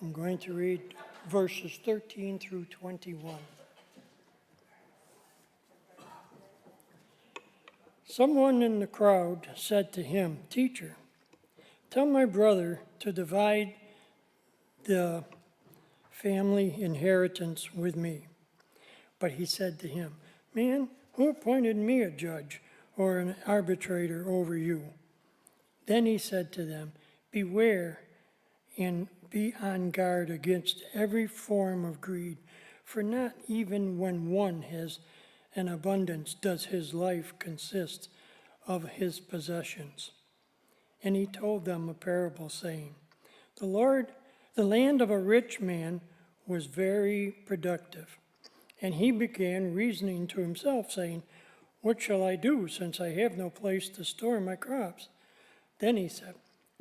I'm going to read verses 13 through 21. Someone in the crowd said to him, "Teacher, tell my brother to divide the family inheritance with me." But he said to him, "Man, who appointed me a judge or an arbitrator over you?" Then he said to them, "Beware and be on guard against every form of greed, for not even when one has an abundance does his life consist of his possessions." And he told them a parable, saying, The land of a rich man was very productive. And he began reasoning to himself, saying, "What shall I do, since I have no place to store my crops?" Then he said,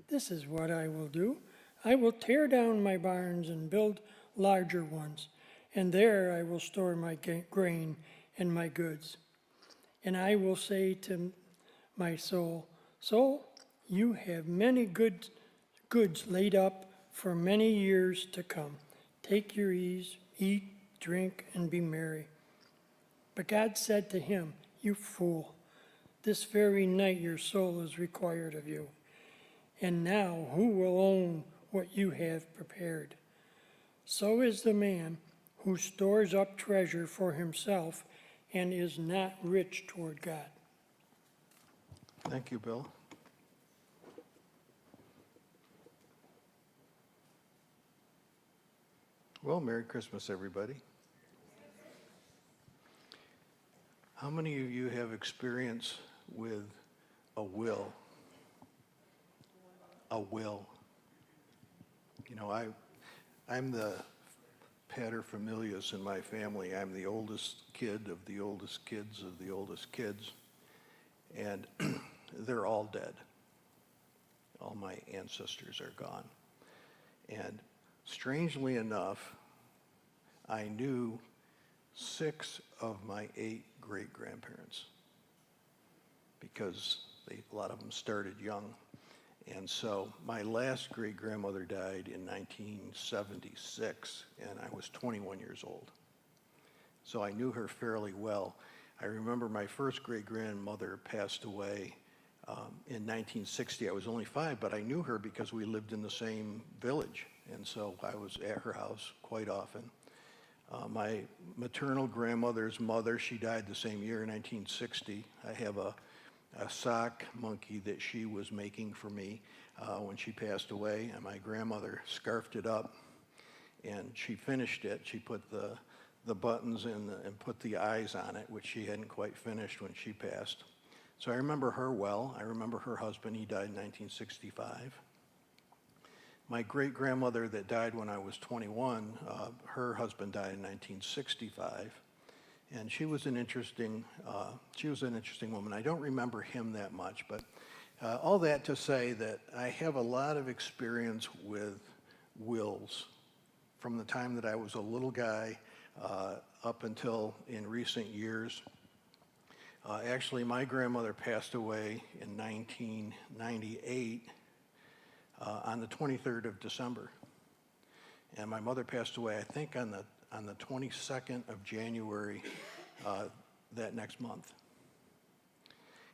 "This is what I will do. I will tear down my barns and build larger ones, and there I will store my grain and my goods. And I will say to my soul, 'Soul, you have many goods laid up for many years to come. Take your ease, eat, drink, and be merry.' But God said to him, 'You fool, this very night your soul is required of you. And now who will own what you have prepared?' So is the man who stores up treasure for himself and is not rich toward God." Thank you, Bill. Well, Merry Christmas, everybody. How many of you have experience with a will? A will. You know, I'm the paterfamilias in my family. I'm the oldest kid of the oldest kids of the oldest kids. And they're all dead. All my ancestors are gone. And strangely enough, I knew 6 of my 8 great-grandparents because a lot of them started young. And so my last great-grandmother died in 1976, and I was 21 years old. So I knew her fairly well. I remember my first great-grandmother passed away in 1960. I was only 5, but I knew her because we lived in the same village, and so I was at her house quite often. My maternal grandmother's mother, she died the same year, 1960. I have a sock monkey that she was making for me when she passed away, and my grandmother scarfed it up, and she finished it. She put the buttons in and put the eyes on it, which she hadn't quite finished when she passed. So I remember her well. I remember her husband. He died in 1965. My great-grandmother that died when I was 21, her husband died in 1965. And she was an interesting woman. I don't remember him that much, but all that to say that I have a lot of experience with wills from the time that I was a little guy up until in recent years. Actually, my grandmother passed away in 1998 on the 23rd of December. And my mother passed away, I think, on the 22nd of January that next month.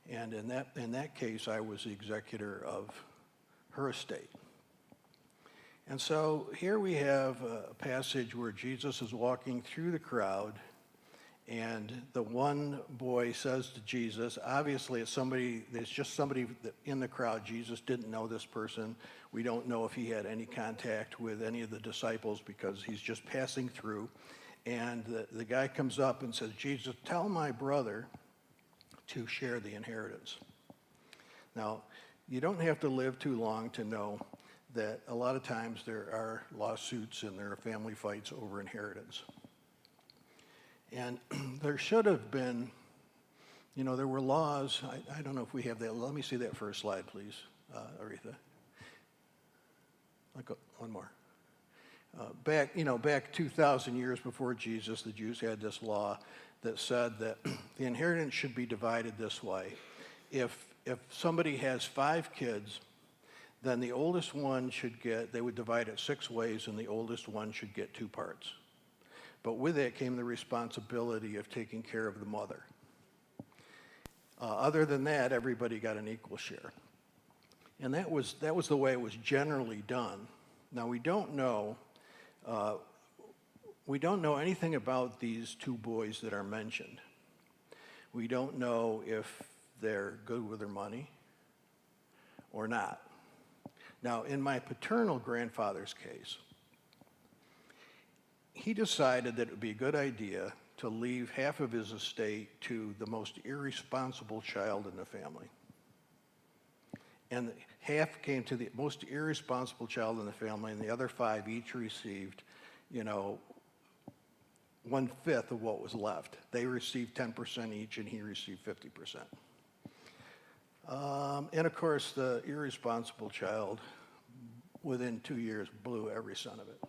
And in that case, I was the executor of her estate. And so here we have a passage where Jesus is walking through the crowd, and the one boy says to Jesus, obviously there's just somebody in the crowd. Jesus didn't know this person. We don't know if he had any contact with any of the disciples because he's just passing through. And the guy comes up and says, "Jesus, tell my brother to share the inheritance." Now, you don't have to live too long to know that a lot of times there are lawsuits and there are family fights over inheritance. And there should have been, there were laws. I don't know if we have that. Let me see that first slide, please, Aretha. One more. Back 2,000 years before Jesus, the Jews had this law that said that the inheritance should be divided this way. If somebody has 5 kids, then the oldest one should get, they would divide it 6 ways, and the oldest one should get 2 parts. But with it came the responsibility of taking care of the mother. Other than that, everybody got an equal share. And that was the way it was generally done. Now, we don't know anything about these 2 boys that are mentioned. We don't know if they're good with their money or not. Now, in my paternal grandfather's case, he decided that it would be a good idea to leave half of his estate to the most irresponsible child in the family. And half came to the most irresponsible child in the family, and the other 5 each received, 1/5 of what was left. They received 10% each, and he received 50%. And of course, the irresponsible child, within 2 years, blew every cent of it.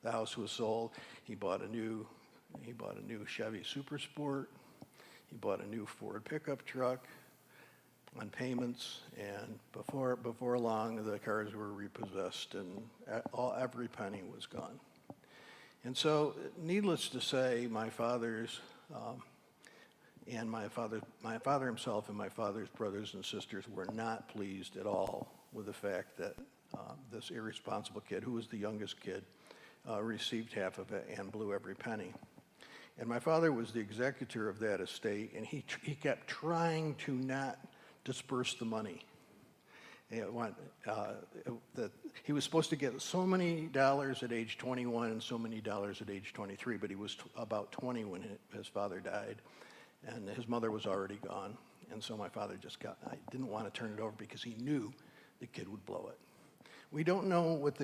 The house was sold. He bought a new Chevy Super Sport. He bought a new Ford pickup truck on payments, and before long, the cars were repossessed, and every penny was gone. And so, needless to say, my father himself and my father's brothers and sisters were not pleased at all with the fact that this irresponsible kid, who was the youngest kid, received half of it and blew every penny. And my father was the executor of that estate, and he kept trying to not disperse the money. He was supposed to get so many dollars at age 21 and so many dollars at age 23, but he was about 20 when his father died, and his mother was already gone. And so my father I didn't want to turn it over because he knew the kid would blow it. We don't know what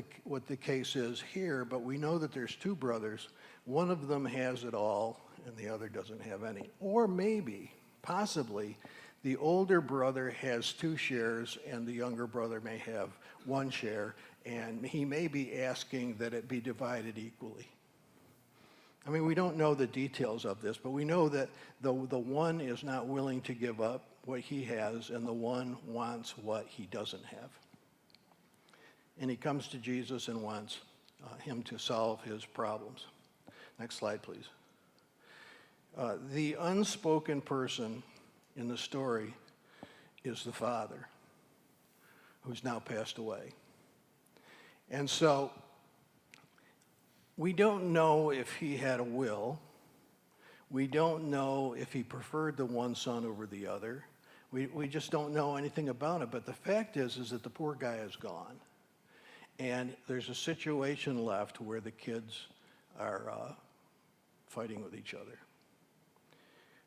the case is here, but we know that there's 2 brothers. One of them has it all, and the other doesn't have any. Or maybe, possibly, the older brother has 2 shares, and the younger brother may have 1 share, and he may be asking that it be divided equally. I mean, we don't know the details of this, but we know that the one is not willing to give up what he has, and the one wants what he doesn't have. And he comes to Jesus and wants him to solve his problems. Next slide, please. The unspoken person in the story is the father, who's now passed away. And so we don't know if he had a will. We don't know if he preferred the one son over the other. We just don't know anything about it. But the fact is that the poor guy is gone. And there's a situation left where the kids are fighting with each other.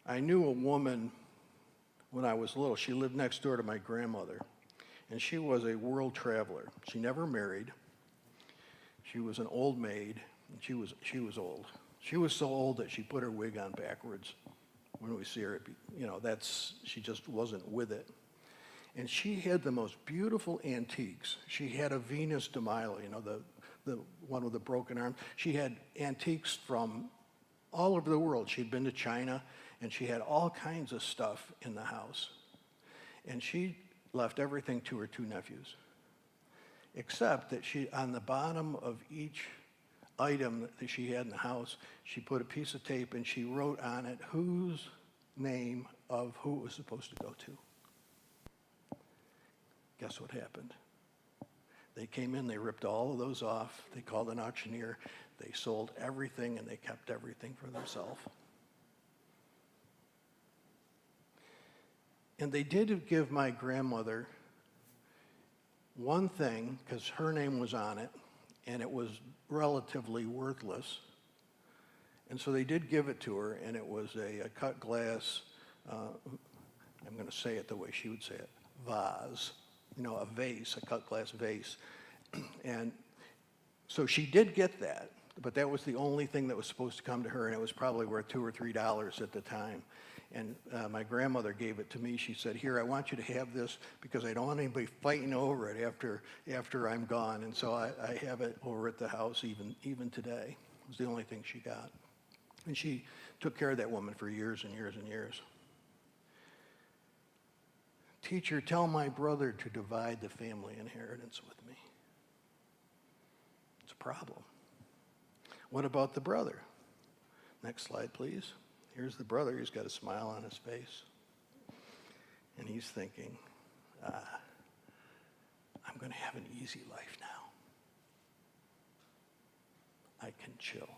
I knew a woman when I was little. She lived next door to my grandmother, and she was a world traveler. She never married. She was an old maid, and she was old. She was so old that she put her wig on backwards. When we see her, she just wasn't with it. And she had the most beautiful antiques. She had a Venus de Milo, the one with the broken arm. She had antiques from all over the world. She'd been to China, and she had all kinds of stuff in the house. And she left everything to her 2 nephews, except that on the bottom of each item that she had in the house, she put a piece of tape, and she wrote on it whose name of who it was supposed to go to. Guess what happened? They came in, they ripped all of those off, they called an auctioneer, they sold everything, and they kept everything for themselves. And they did give my grandmother one thing, because her name was on it, and it was relatively worthless. And so they did give it to her, and it was a cut glass, I'm going to say it the way she would say it, vase. A vase, a cut glass vase. And so she did get that, but that was the only thing that was supposed to come to her, and it was probably worth $2 or $3 at the time. And my grandmother gave it to me. She said, "Here, I want you to have this because I don't want anybody fighting over it after I'm gone." And so I have it over at the house even today. It was the only thing she got. And she took care of that woman for years and years and years. Teacher, tell my brother to divide the family inheritance with me. It's a problem. What about the brother? Next slide, please. Here's the brother. He's got a smile on his face. And he's thinking, I'm going to have an easy life now. I can chill.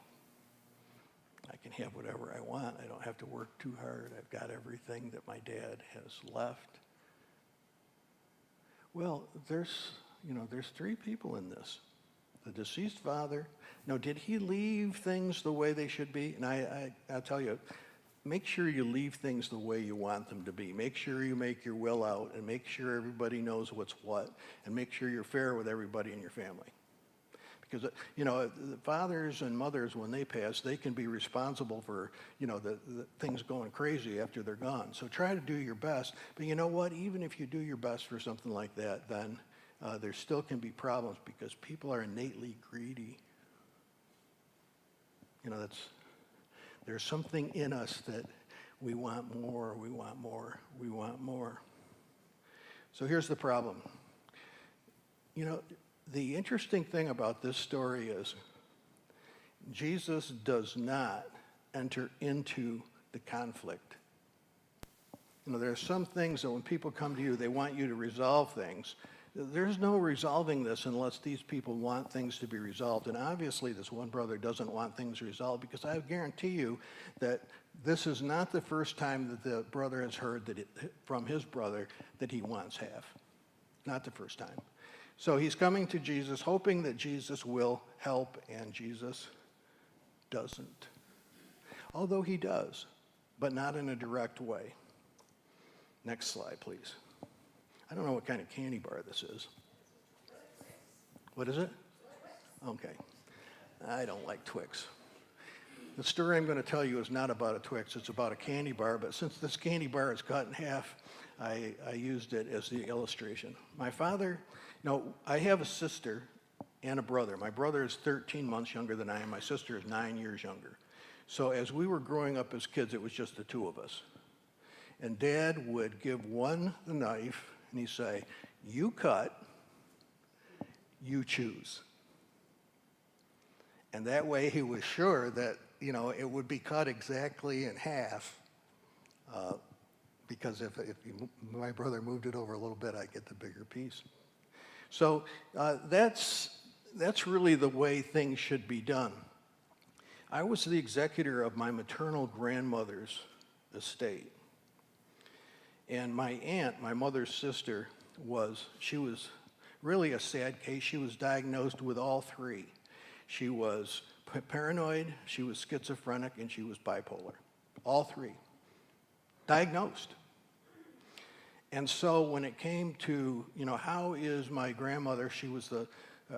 I can have whatever I want. I don't have to work too hard. I've got everything that my dad has left. Well, there's three people in this. The deceased father. Now, did he leave things the way they should be? And I'll tell you, make sure you leave things the way you want them to be. Make sure you make your will out and make sure everybody knows what's what and make sure you're fair with everybody in your family. Because, the fathers and mothers, when they pass, they can be responsible for, the things going crazy after they're gone. So try to do your best. But you know what? Even if you do your best for something like that, then there still can be problems because people are innately greedy. There's something in us that we want more, we want more, we want more. So here's the problem. The interesting thing about this story is Jesus does not enter into the conflict. There are some things that when people come to you, they want you to resolve things. There's no resolving this unless these people want things to be resolved. And obviously this one brother doesn't want things resolved because I guarantee you that this is not the first time that the brother has heard from his brother that he wants half. Not the first time. So he's coming to Jesus hoping that Jesus will help, and Jesus doesn't. Although he does, but not in a direct way. Next slide, please. I don't know what kind of candy bar this is. What is it? Okay. I don't like Twix. The story I'm going to tell you is not about a Twix. It's about a candy bar, but since this candy bar is cut in half, I used it as the illustration. My father, I have a sister and a brother. My brother is 13 months younger than I am. My sister is 9 years younger. So as we were growing up as kids, it was just the two of us. And Dad would give one the knife, and he'd say, you cut, you choose. And that way he was sure that, it would be cut exactly in half. Because if my brother moved it over a little bit, I'd get the bigger piece. So that's really the way things should be done. I was the executor of my maternal grandmother's estate. And my aunt, my mother's sister, she was really a sad case. She was diagnosed with all three. She was paranoid, she was schizophrenic, and she was bipolar. All three. Diagnosed. And so when it came to, how is my grandmother,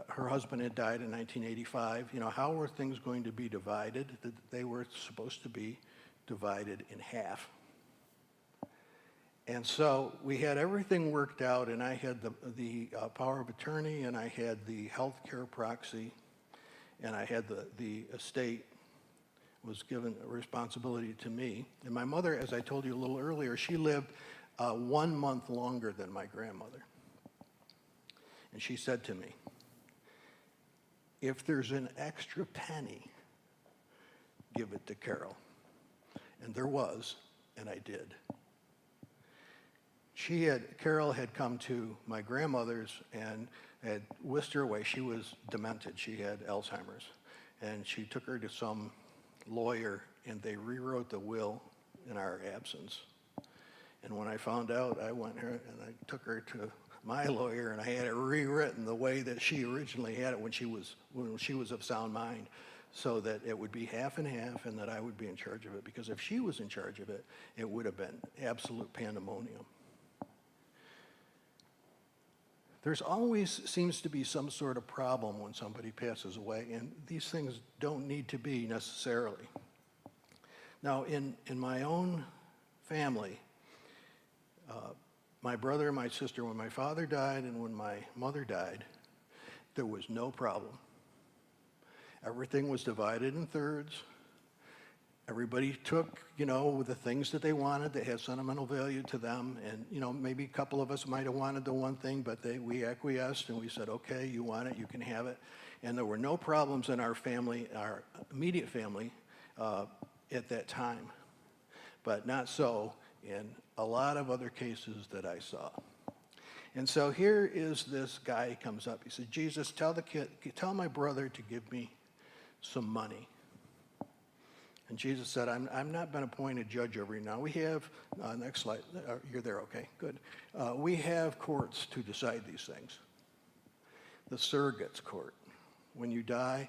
her husband had died in 1985, how were things going to be divided? They were supposed to be divided in half. And so we had everything worked out, and I had the power of attorney, and I had the health care proxy, and I had the estate was given a responsibility to me. And my mother, as I told you a little earlier, she lived 1 month longer than my grandmother. And she said to me, if there's an extra penny, give it to Carol. And there was, and I did. Carol had come to my grandmother's and had whisked her away. She was demented. She had Alzheimer's. And she took her to some lawyer, and they rewrote the will in our absence. And when I found out, I went here and I took her to my lawyer, and I had it rewritten the way that she originally had it when she was of sound mind, so that it would be half and half, and that I would be in charge of it. Because if she was in charge of it, it would have been absolute pandemonium. There's always seems to be some sort of problem when somebody passes away, and these things don't need to be necessarily. Now, in my own family, my brother and my sister, when my father died and when my mother died, there was no problem. Everything was divided in thirds. Everybody took, the things that they wanted that had sentimental value to them. And, maybe a couple of us might have wanted the one thing, but we acquiesced and we said, okay, you want it, you can have it. And there were no problems in our family, our immediate family, at that time. But not so in a lot of other cases that I saw. And so here is this guy, he comes up. He said, Jesus, tell my brother to give me some money. And Jesus said, I'm not been appointed judge over you now. We have, next slide, you're there, okay, good. We have courts to decide these things. The surrogate's court. When you die,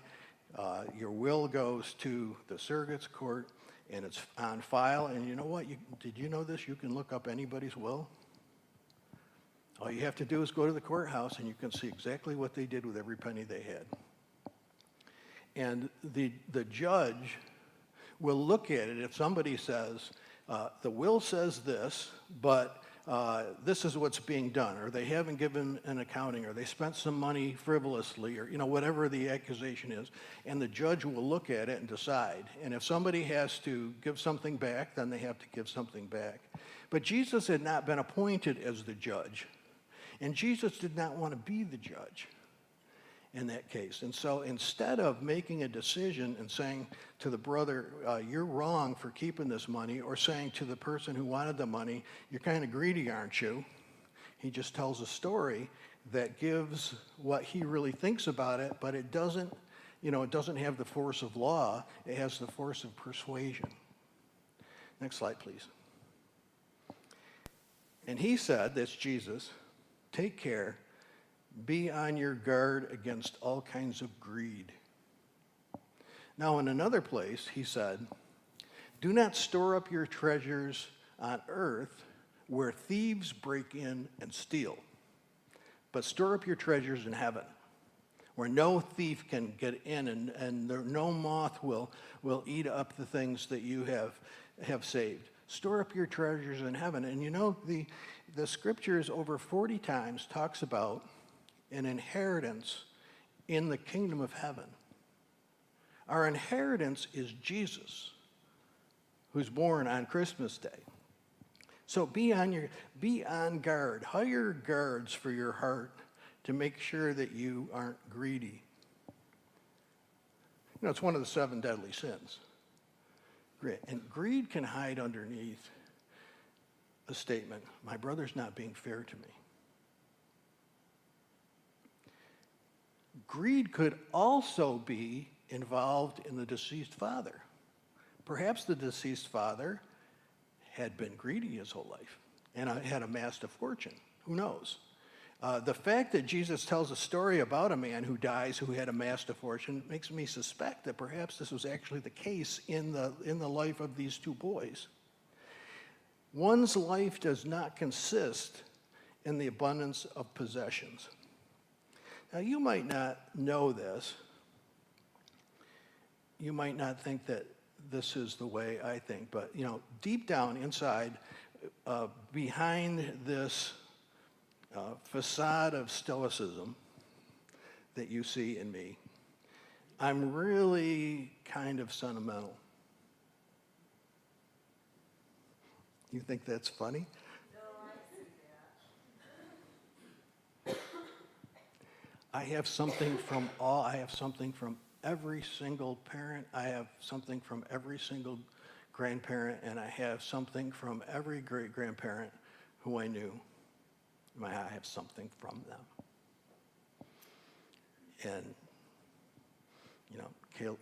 your will goes to the surrogate's court, and it's on file. And you know what? Did you know this? You can look up anybody's will. All you have to do is go to the courthouse, and you can see exactly what they did with every penny they had. And the judge will look at it if somebody says, the will says this, but this is what's being done, or they haven't given an accounting, or they spent some money frivolously, or whatever the accusation is, and the judge will look at it and decide. And if somebody has to give something back, then they have to give something back. But Jesus had not been appointed as the judge, and Jesus did not want to be the judge in that case. And so instead of making a decision and saying to the brother, you're wrong for keeping this money, or saying to the person who wanted the money, you're kind of greedy, aren't you? He just tells a story that gives what he really thinks about it, but it doesn't, it doesn't have the force of law. It has the force of persuasion. Next slide, please. And he said, that's Jesus, take care. Be on your guard against all kinds of greed. Now, in another place, he said, do not store up your treasures on earth where thieves break in and steal, but store up your treasures in heaven where no thief can get in and no moth will eat up the things that you have saved. Store up your treasures in heaven. And the scriptures over 40 times talks about an inheritance in the kingdom of heaven. Our inheritance is Jesus, who's born on Christmas Day. So be on guard. Hire guards for your heart to make sure that you aren't greedy. It's one of the 7 deadly sins. And greed can hide underneath a statement, my brother's not being fair to me. Greed could also be involved in the deceased father. Perhaps the deceased father had been greedy his whole life and had amassed a fortune. Who knows? The fact that Jesus tells a story about a man who dies who had amassed a fortune makes me suspect that perhaps this was actually the case in the life of these 2 boys. One's life does not consist in the abundance of possessions. Now, you might not know this. You might not think that this is the way I think, but, deep down inside, behind this facade of stoicism that you see in me, I'm really kind of sentimental. You think that's funny? I have something from every single parent. I have something from every single grandparent, and I have something from every great-grandparent who I knew. I have something from them. And,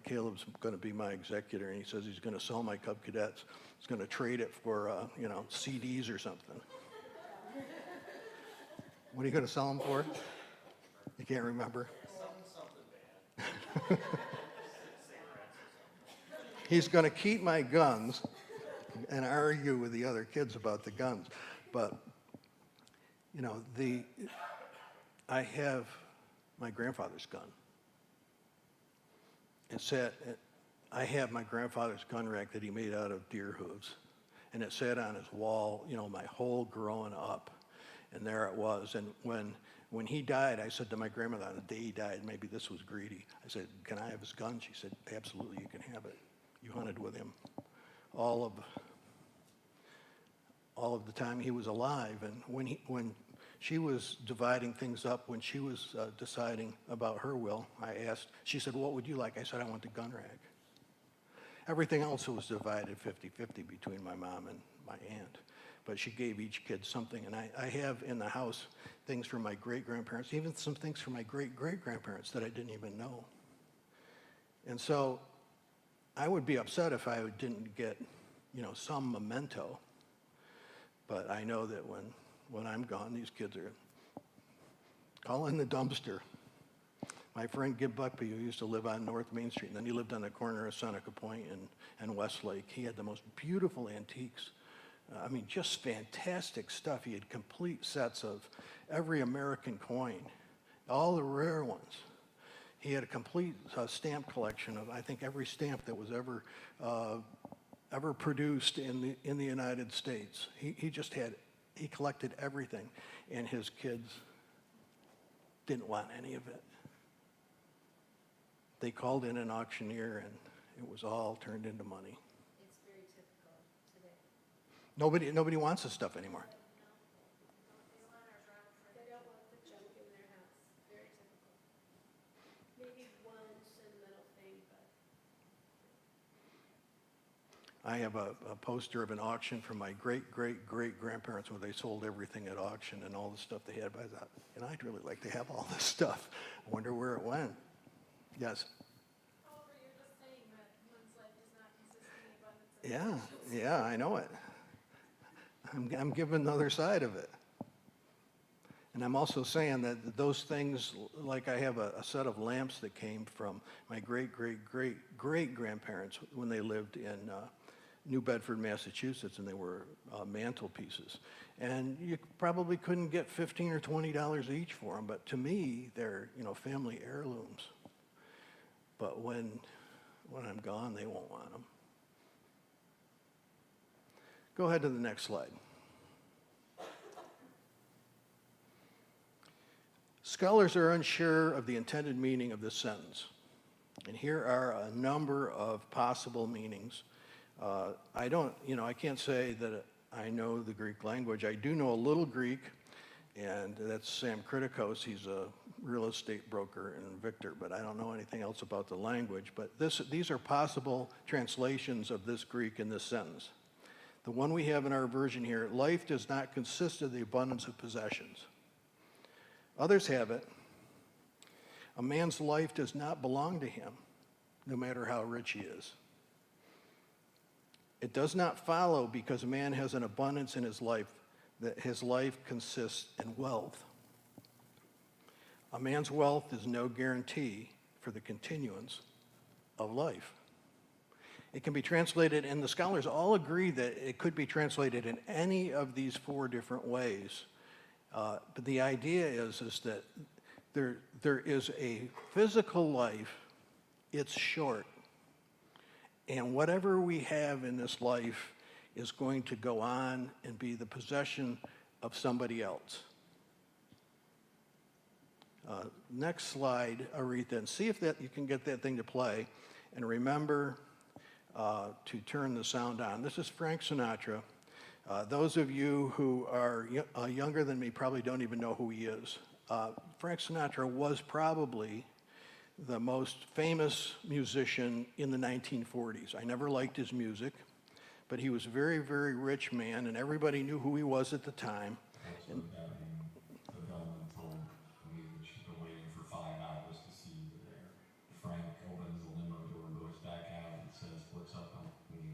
Caleb's going to be my executor, and he says he's going to sell my Cub Cadets. He's going to trade it for, CDs or something. What are you going to sell them for? You can't remember? Something bad. He's going to keep my guns and argue with the other kids about the guns. But, I have my grandfather's gun. I have my grandfather's gun rack that he made out of deer hooves. And it sat on his wall, my whole growing up. And there it was. And when he died, I said to my grandmother on the day he died, maybe this was greedy. I said, can I have his gun? She said, absolutely, you can have it. You hunted with him. all of the time he was alive. And when she was dividing things up, when she was deciding about her will, I asked, she said, "What would you like?" I said, "I want the gun rag." Everything else was divided 50-50 between my mom and my aunt. But she gave each kid something. And I have in the house things from my great-grandparents, even some things from my great-great-grandparents that I didn't even know. And so I would be upset if I didn't get, some memento. But I know that when I'm gone, these kids are calling the dumpster. My friend Gib Buckby, who used to live on North Main Street, and then he lived on the corner of Seneca Point and Westlake, he had the most beautiful antiques. Just fantastic stuff. He had complete sets of every American coin, all the rare ones. He had a complete stamp collection of, I think, every stamp that was ever produced in the United States. He collected everything, and his kids didn't want any of it. They called in an auctioneer, and it was all turned into money. It's very typical today. Nobody wants this stuff anymore. They don't want the junk in their house. Very typical. Maybe one sentimental thing, but I have a poster of an auction from my great-great-great-grandparents where they sold everything at auction and all the stuff they had. But I thought, I'd really like to have all this stuff. I wonder where it went. Yes? Oliver, you're just saying that one's life does not consist in the abundance of Yeah, I know it. I'm giving the other side of it. And I'm also saying that those things, like I have a set of lamps that came from my great-great-great-great-grandparents when they lived in New Bedford, Massachusetts, and they were mantelpieces. And you probably couldn't get $15 or $20 each for them, but to me, they're, family heirlooms. But when I'm gone, they won't want them. Go ahead to the next slide. Scholars are unsure of the intended meaning of this sentence. And here are a number of possible meanings. I can't say that I know the Greek language. I do know a little Greek, and that's Sam Kritikos. He's a real estate broker in Victor, but I don't know anything else about the language. But these are possible translations of this Greek in this sentence. The one we have in our version here, life does not consist of the abundance of possessions. Others have it, a man's life does not belong to him, no matter how rich he is. It does not follow because a man has an abundance in his life that his life consists in wealth. A man's wealth is no guarantee for the continuance of life. It can be translated, and the scholars all agree that it could be translated in any of these four different ways. But the idea is that there is a physical life, it's short. And whatever we have in this life is going to go on and be the possession of somebody else. Next slide, Aretha, and see if you can get that thing to play. And remember to turn the sound on. This is Frank Sinatra. Those of you who are younger than me probably don't even know who he is. Frank Sinatra was probably the most famous musician in the 1940s. I never liked his music, but he was a very, very rich man, and everybody knew who he was at the time. And the bellman told me that she's been waiting for 5 hours to see you there. Frank opens the limo door, goes back out, and says, "What's up, help me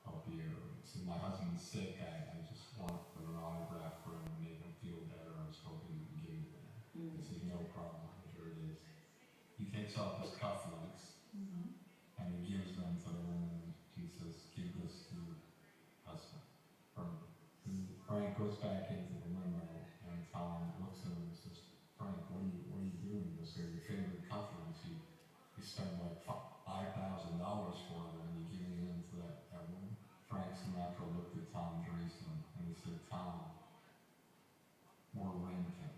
help you? So my husband's sick. I just want an autograph for him to make him feel better. I was hoping you could give me that." He said, "No problem. Here it is." He takes off his cufflinks and he gives them to the woman. He says, "Give this to your husband for me." Frank goes back into the limo, and Tom looks at him and says, "Frank, what are you doing? Those are your favorite cufflinks. You spend like $5,000 for them, and you're giving them to that woman." Frank Sinatra looked at Tom Dreesen and he said, "Tom, we're renting."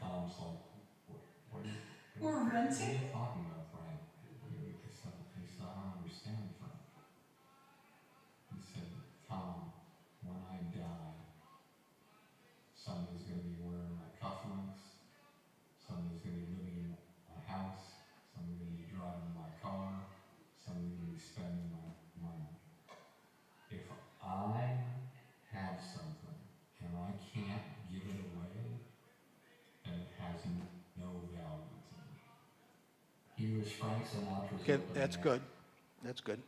Tom's like, what are you talking about, Frank?" He said, "I don't understand, Frank." He was Frank Sinatra's Okay, opening that's act. good. That's good.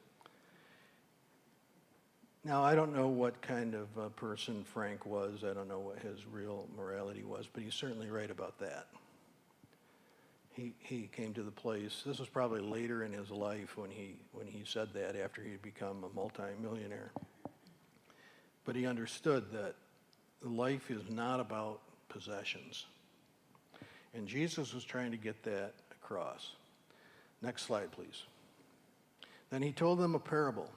Now, I don't know what kind of person Frank was. I don't know what his real morality was, but he's certainly right about that. He came to the place, this was probably later in his life when he said that, after he'd become a multimillionaire. But he understood that life is not about possessions. And Jesus was trying to get that across. Next slide, please. Then he told them a parable.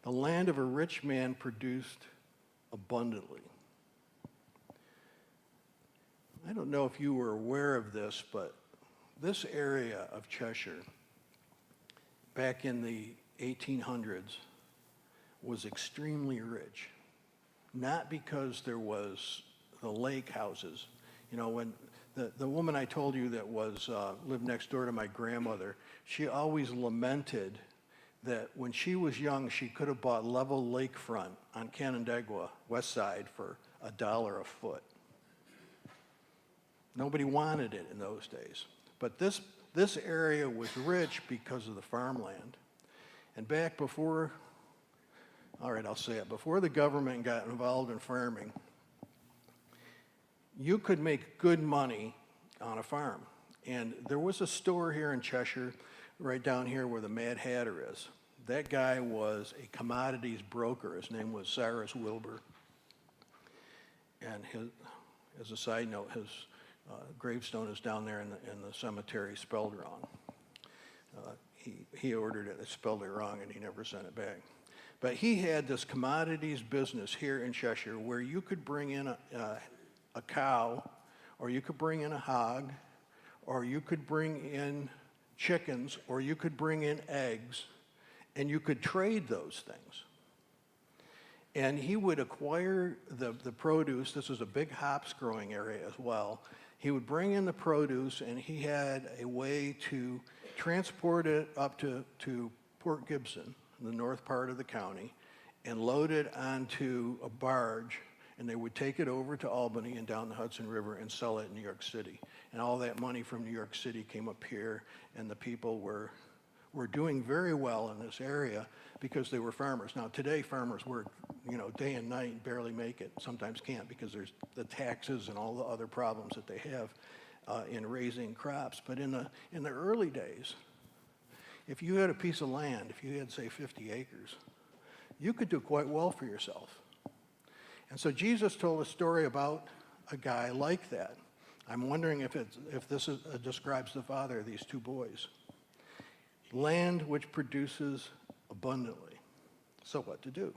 The land of a rich man produced abundantly. I don't know if you were aware of this, but this area of Cheshire, back in the 1800s, was extremely rich. Not because there was the lake houses. You know, when the woman I told you that lived next door to my grandmother, she always lamented that when she was young, she could have bought level lakefront on Canandaigua, west side, for $1 a foot. Nobody wanted it in those days. But this area was rich because of the farmland. And back before, all right, I'll say it, before the government got involved in farming, you could make good money on a farm. And there was a store here in Cheshire, right down here where the Mad Hatter is. That guy was a commodities broker. His name was Cyrus Wilbur. And as a side note, his gravestone is down there in the cemetery, spelled wrong. He ordered it, spelled it wrong, and he never sent it back. But he had this commodities business here in Cheshire where you could bring in a cow, or you could bring in a hog, or you could bring in chickens, or you could bring in eggs, and you could trade those things. And he would acquire the produce. This was a big hops growing area as well. He would bring in the produce, and he had a way to transport it up to Port Gibson, the north part of the county, and load it onto a barge, and they would take it over to Albany and down the Hudson River and sell it in New York City. And all that money from New York City came up here, and the people were doing very well in this area because they were farmers. Now, today, farmers work, day and night and barely make it. Sometimes can't because there's the taxes and all the other problems that they have in raising crops. But in the early days, if you had a piece of land, if you had, say, 50 acres, you could do quite well for yourself. And so Jesus told a story about a guy like that. I'm wondering if this describes the father of these two boys. Land which produces abundantly. So what to do?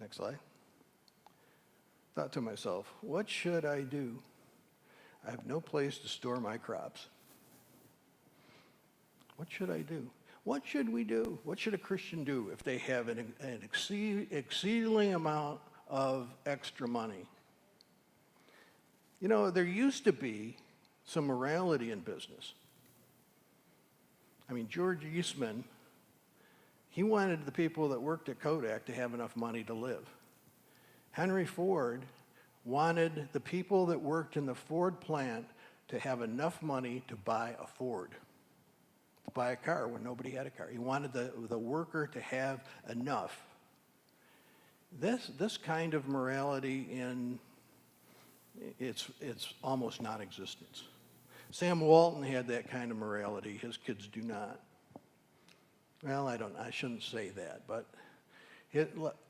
Next slide. Thought to myself, what should I do? I have no place to store my crops. What should I do? What should we do? What should a Christian do if they have an exceedingly amount of extra money? There used to be some morality in business. I mean, George Eastman, he wanted the people that worked at Kodak to have enough money to live. Henry Ford wanted the people that worked in the Ford plant to have enough money to buy a Ford, to buy a car when nobody had a car. He wanted the worker to have enough. This kind of morality it's almost non-existent. Sam Walton had that kind of morality. His kids do not. Well, I shouldn't say that, but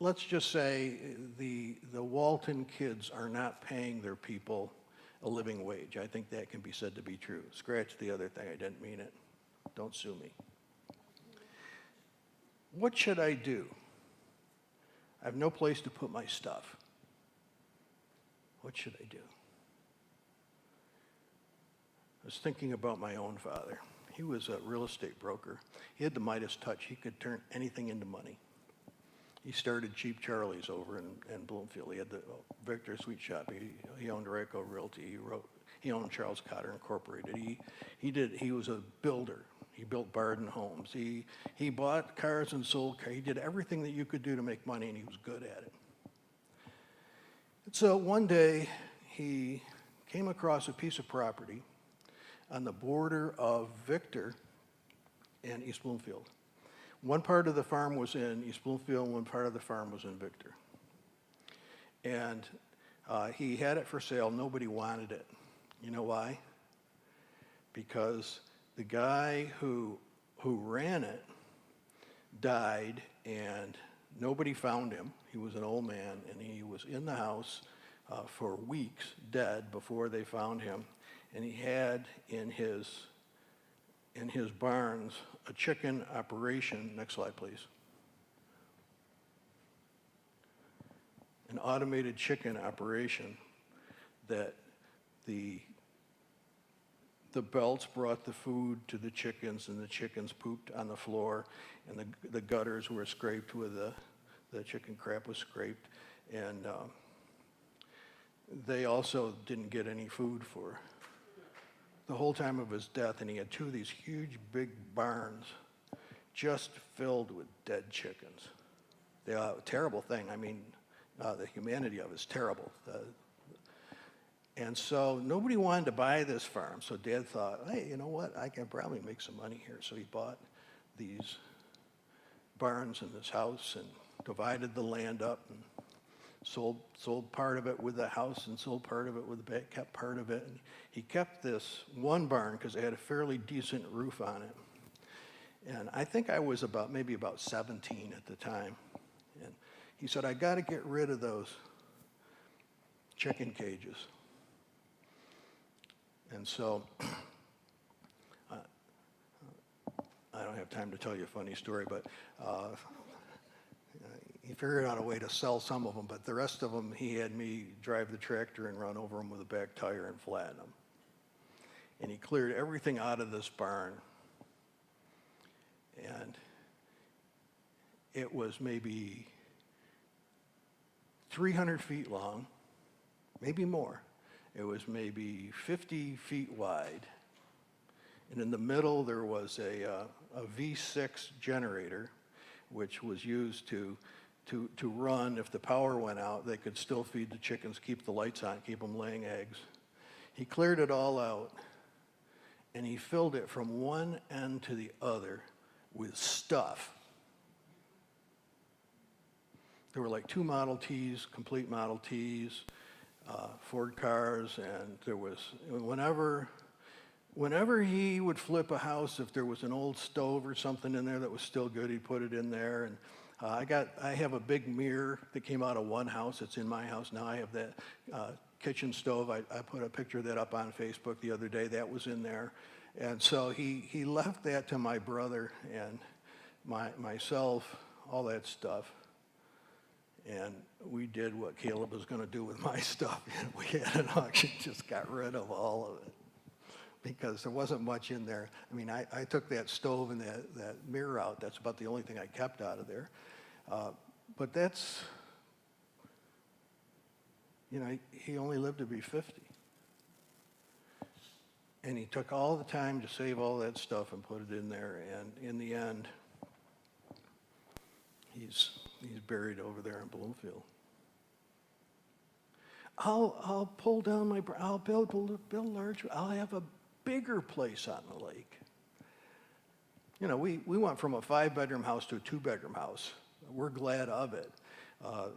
let's just say the Walton kids are not paying their people a living wage. I think that can be said to be true. Scratch the other thing. I didn't mean it. Don't sue me. What should I do? I have no place to put my stuff. What should I do? I was thinking about my own father. He was a real estate broker. He had the Midas touch. He could turn anything into money. He started Cheap Charlie's over in Bloomfield. He had the Victor Sweet Shop. He owned Raco Realty. He owned Charles Cotter Incorporated. He was a builder. He built Barden Homes. He bought cars and sold cars. He did everything that you could do to make money, and he was good at it. So one day, he came across a piece of property on the border of Victor and East Bloomfield. One part of the farm was in East Bloomfield, one part of the farm was in Victor. And he had it for sale. Nobody wanted it. You know why? Because the guy who ran it died, and nobody found him. He was an old man, and he was in the house for weeks, dead, before they found him. And he had in his barns a chicken operation. Next slide, please. An automated chicken operation that the belts brought the food to the chickens, and the chickens pooped on the floor, and the gutters were scraped with the chicken crap was scraped, and they also didn't get any food for the whole time of his death. And he had two of these huge big barns just filled with dead chickens. Terrible thing. I mean, the humanity of it is terrible. And so nobody wanted to buy this farm. So Dad thought, hey, you know what? I can probably make some money here. So he bought these barns and this house and divided the land up and sold part of it with the house and sold part of it with the back, kept part of it. And he kept this one barn because it had a fairly decent roof on it. And I think I was maybe about 17 at the time. And he said, I got to get rid of those chicken cages. And so I don't have time to tell you a funny story, but he figured out a way to sell some of them, but the rest of them he had me drive the tractor and run over them with a back tire and flatten them. And he cleared everything out of this barn. And it was maybe 300 feet long, maybe more. It was maybe 50 feet wide. And in the middle, there was a V6 generator, which was used to run. If the power went out, they could still feed the chickens, keep the lights on, keep them laying eggs. He cleared it all out, and he filled it from one end to the other with stuff. There were like 2 Model Ts, complete Model Ts, Ford cars, and there was, whenever he would flip a house, if there was an old stove or something in there that was still good, he'd put it in there. And I have a big mirror that came out of one house. It's in my house now. I have that kitchen stove. I put a picture of that up on Facebook the other day. That was in there. And so he left that to my brother and myself, all that stuff. And we did what Caleb was going to do with my stuff. And we had an auction, just got rid of all of it because there wasn't much in there. I mean, I took that stove and that mirror out. That's about the only thing I kept out of there. But that's, you know, he only lived to be 50. And he took all the time to save all that stuff and put it in there. And in the end, he's buried over there in Bloomfield. I'll pull down I'll build large, I'll have a bigger place on the lake. You know, we went from a 5-bedroom house to a 2-bedroom house. We're glad of it.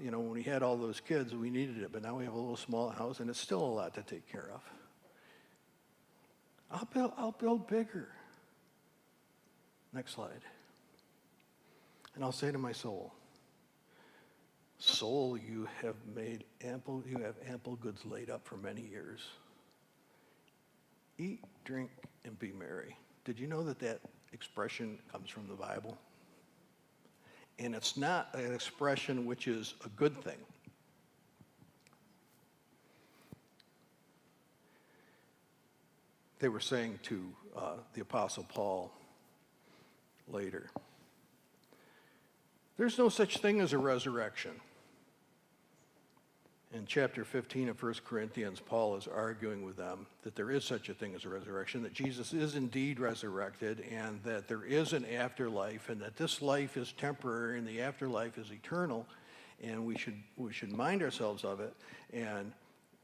You know, when we had all those kids, we needed it, but now we have a little small house, and it's still a lot to take care of. I'll build bigger. Next slide. And I'll say to my soul, soul, you have ample goods laid up for many years. Eat, drink, and be merry. Did you know that expression comes from the Bible? And it's not an expression which is a good thing. They were saying to the Apostle Paul later, there's no such thing as a resurrection. In chapter 15 of 1 Corinthians, Paul is arguing with them that there is such a thing as a resurrection, that Jesus is indeed resurrected, and that there is an afterlife, and that this life is temporary and the afterlife is eternal, and we should mind ourselves of it. And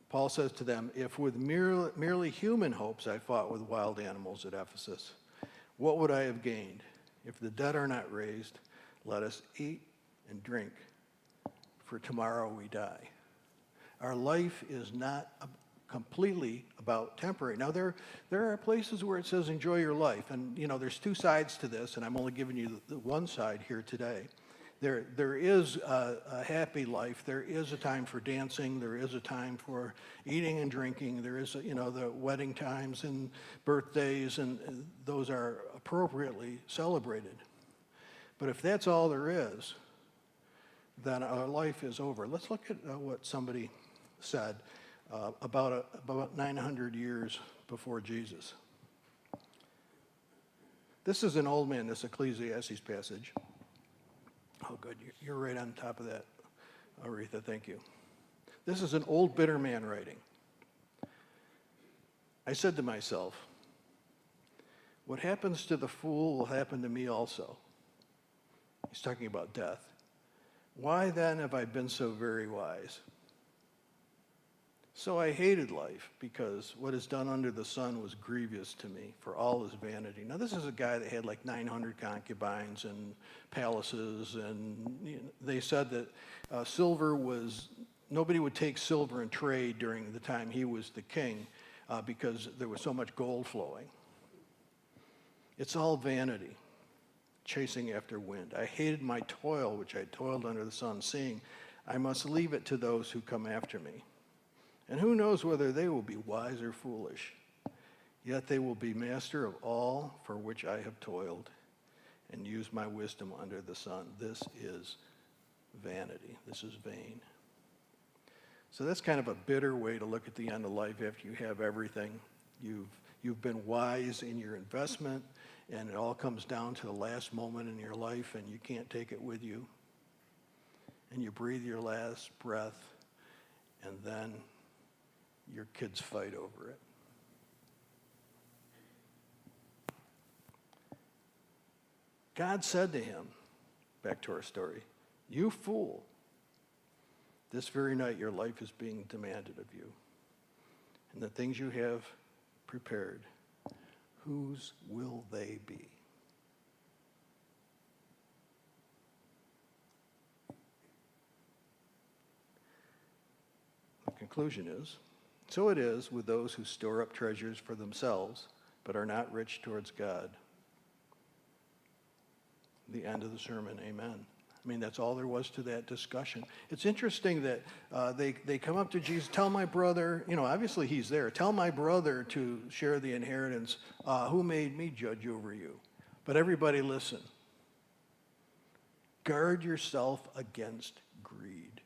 Paul says to them, if with merely human hopes I fought with wild animals at Ephesus, what would I have gained? If the dead are not raised, let us eat and drink, for tomorrow we die. Our life is not completely about temporary. Now, there are places where it says enjoy your life, and there's two sides to this, and I'm only giving you the one side here today. There is a happy life. There is a time for dancing. There is a time for eating and drinking. There is, the wedding times and birthdays, and those are appropriately celebrated. But if that's all there is, then our life is over. Let's look at what somebody said about 900 years before Jesus. This is an old man, this Ecclesiastes passage. Oh, good. You're right on top of that, Aretha. Thank you. This is an old bitter man writing. I said to myself, what happens to the fool will happen to me also. He's talking about death. Why then have I been so very wise? So I hated life, because what is done under the sun was grievous to me, for all is vanity. Now, this is a guy that had like 900 concubines and palaces, and they said that silver was, nobody would take silver in trade during the time he was the king, because there was so much gold flowing. It's all vanity, chasing after wind. I hated my toil, which I toiled under the sun, seeing I must leave it to those who come after me. And who knows whether they will be wise or foolish, yet they will be master of all for which I have toiled and used my wisdom under the sun. This is vanity. This is vain. So that's kind of a bitter way to look at the end of life after you have everything. You've been wise in your investment, and it all comes down to the last moment in your life, and you can't take it with you. And you breathe your last breath, and then your kids fight over it. God said to him, back to our story, you fool, this very night your life is being demanded of you. And the things you have prepared, whose will they be? The conclusion is, so it is with those who store up treasures for themselves, but are not rich towards God. The end of the sermon, amen. I mean, that's all there was to that discussion. It's interesting that they come up to Jesus, tell my brother, obviously he's there, tell my brother to share the inheritance. Who made me judge over you? But everybody listen. Guard yourself against greed.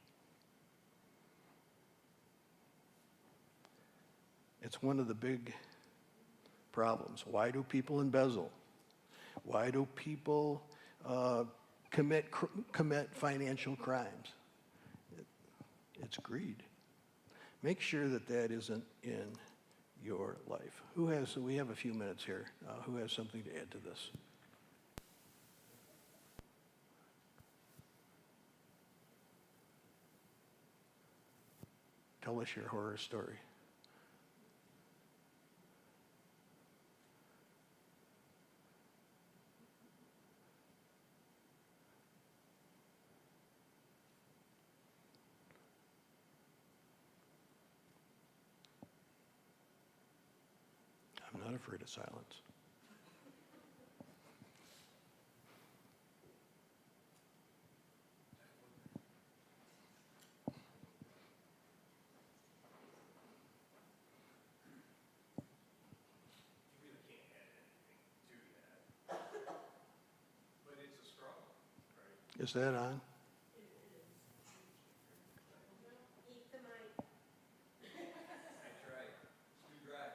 It's one of the big problems. Why do people embezzle? Why do people commit financial crimes? It's greed. Make sure that isn't in your life. We have a few minutes here. Who has something to add to this? Tell us your horror story. I'm not afraid of silence. You really can't add anything to that. But it's a struggle, right? Is that on? Eat the mic. That's right. Too dry.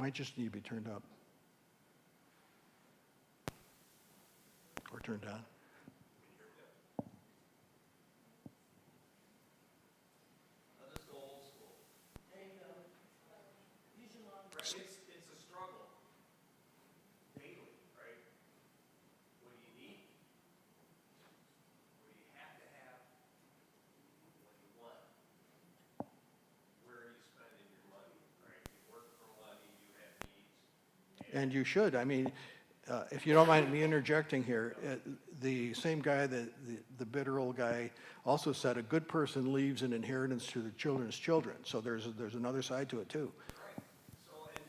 Might just need to be turned up. Or turned on. I'll just go old school. There you go. Right, it's a struggle. Daily, right? What do you need? What do you have to have? And you should. I mean, if you don't mind me interjecting here, the same guy, the bitter old guy, also said a good person leaves an inheritance to the children's children. So there's another side to it too. Right. So, and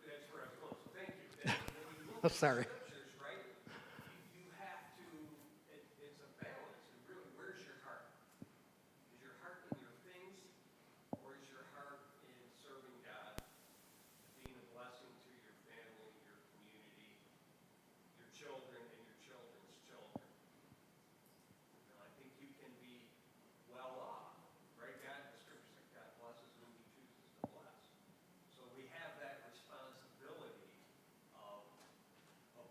that's where I was going, so thank you. And when you look at the Sorry. scriptures, right, you have to, it's a balance, and really, where's your heart? Is your heart in your things, or is your heart in serving God, being a blessing to your family, your community, your children, and your children's children? You know, I think you can be well off, right? God, the scripture says God blesses whom he chooses to bless. So we have that responsibility of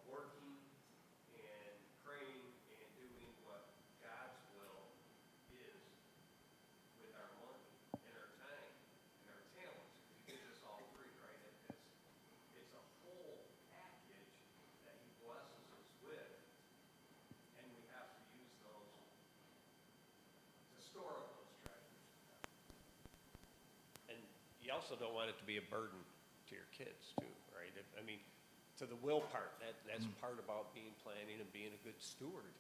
working and praying and doing what God's will is with our money and our time and our talents. He gives us all three, right? It's a whole package that he blesses us with, and we have to use those to store up those treasures. And you also don't want it to be a burden to your kids too, right? I mean, to the will part, that's part about being planning and being a good steward,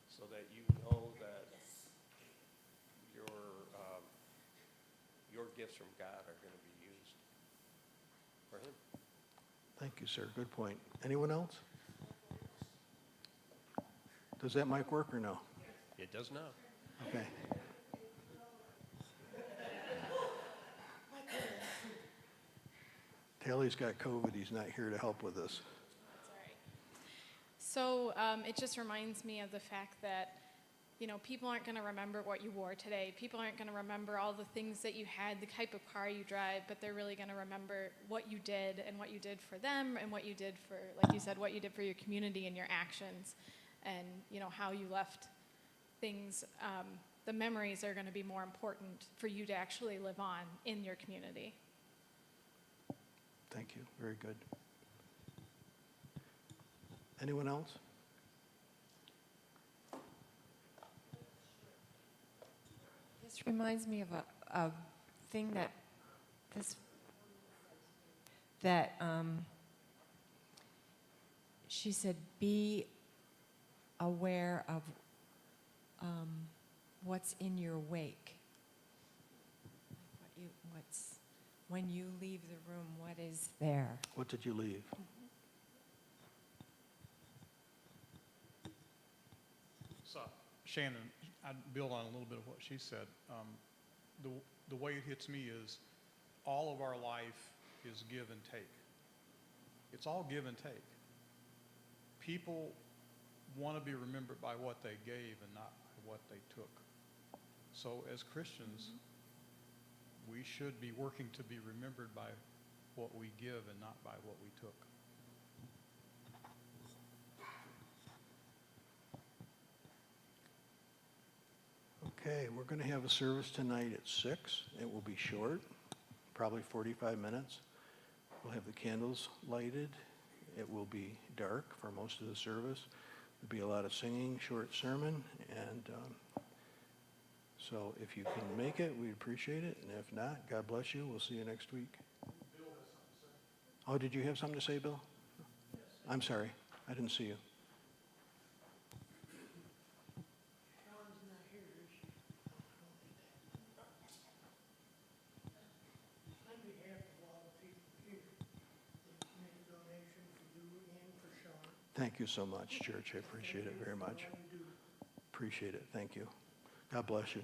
so that you know that your gifts from God are going to be used for him. Thank you, sir. Good point. Anyone else? Does that mic work or no? It does now. Okay. Taylor's got COVID. He's not here to help with us. That's all right. So it just reminds me of the fact that, you know, people aren't going to remember what you wore today. People aren't going to remember all the things that you had, the type of car you drive, but they're really going to remember what you did and what you did for them and what you did for, like you said, what you did for your community and your actions and, you know, how you left things. The memories are going to be more important for you to actually live on in your community. Thank you. Very good. Anyone else? This reminds me of a thing that she said, be aware of what's in your wake. When you leave the room, what is there? What did you leave? So, Shannon, I'd build on a little bit of what she said. The way it hits me is all of our life is give and take. It's all give and take. People want to be remembered by what they gave and not by what they took. So as Christians, we should be working to be remembered by what we give and not by what we took. Okay, we're going to have a service tonight at 6. It will be short, probably 45 minutes. We'll have the candles lighted. It will be dark for most of the service. There'll be a lot of singing, short sermon, and so if you can make it, we'd appreciate it. And if not, God bless you. We'll see you next week. Bill has something to say. Oh, did you have something to say, Bill? Yes. I'm sorry. I didn't see you. Sean's not here, is she? On behalf of all the people here that made a donation for you and for Sean. Thank you so much, Church. I appreciate it very much. Appreciate it. Thank you. God bless you.